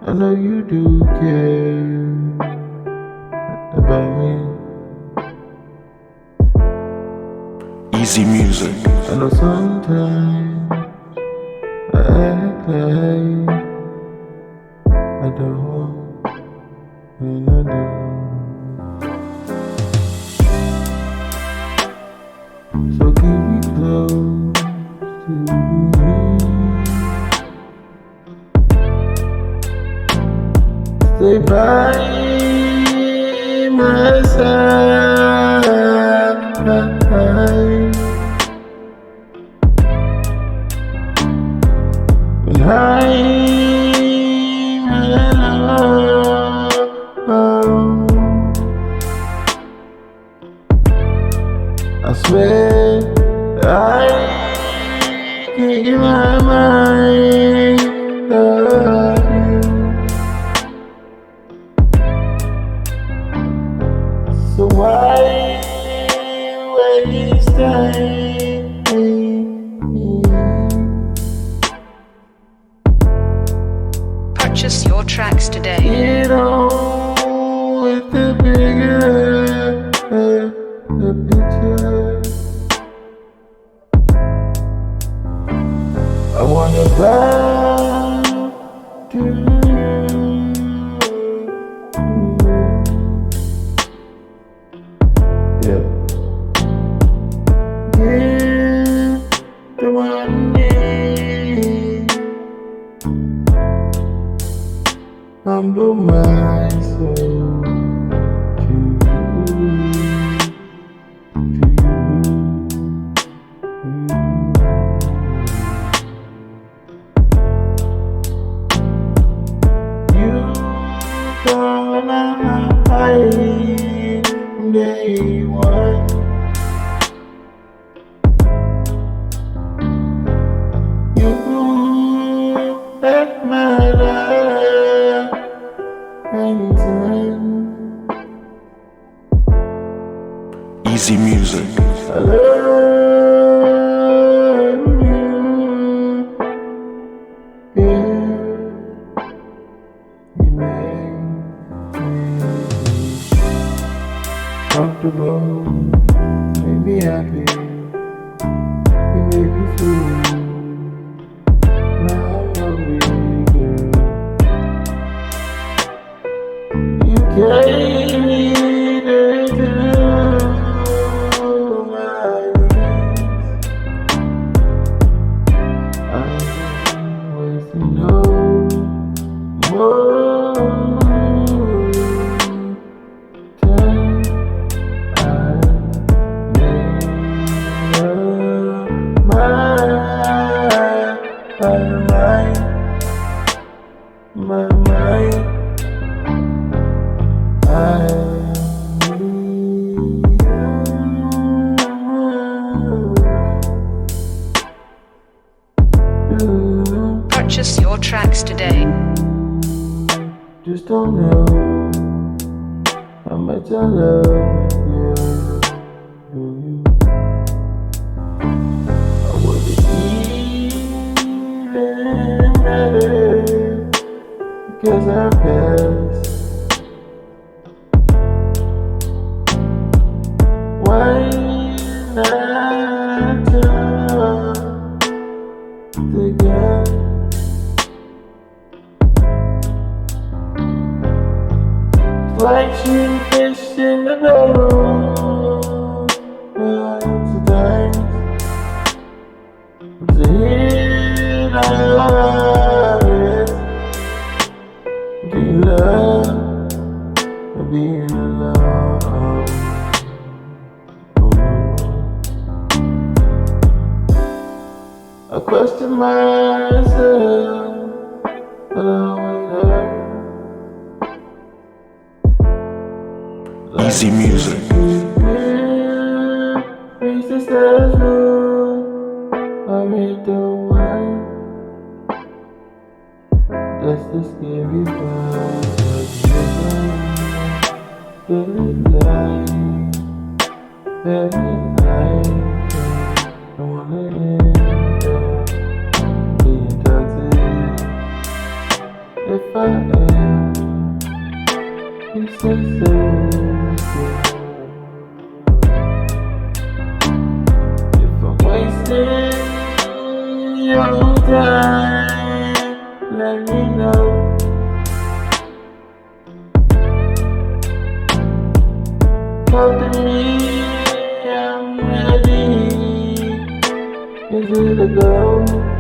I know you do care about me. Easy music. I know sometimes I act like I don't when I do. So keep me close to me. Stay by my side when I'm alone. I swear I can't get my mind off you. So why waste time? Purchase your tracks today. Get on with the bigger picture. I wanna bow to you. Yeah. Give the one need. Humble my soul to you. Gonna hide from day one. You at my life and time. Easy music. I love you, yeah. You make me comfortable, make me happy, you make me feel. Now I'm hungry, girl. You cater to my needs. I'm wasting no more time. I made up my mind. I need you. Purchase your tracks today. Just don't know how much I love you. I wouldn't even matter because our past. Why not talk together? Like shooting fish in the barrel. Sometimes it's a hit on it. Do you love being alone? I question myself, but I wait up. Easy music. Reach the stairs room, I read the wine. That's the scary part. Good night, every night. I wanna end up being toxic. if I am, you say so. If I'm wasting your time, let me know. Talk to me, I'm ready. Is it a go?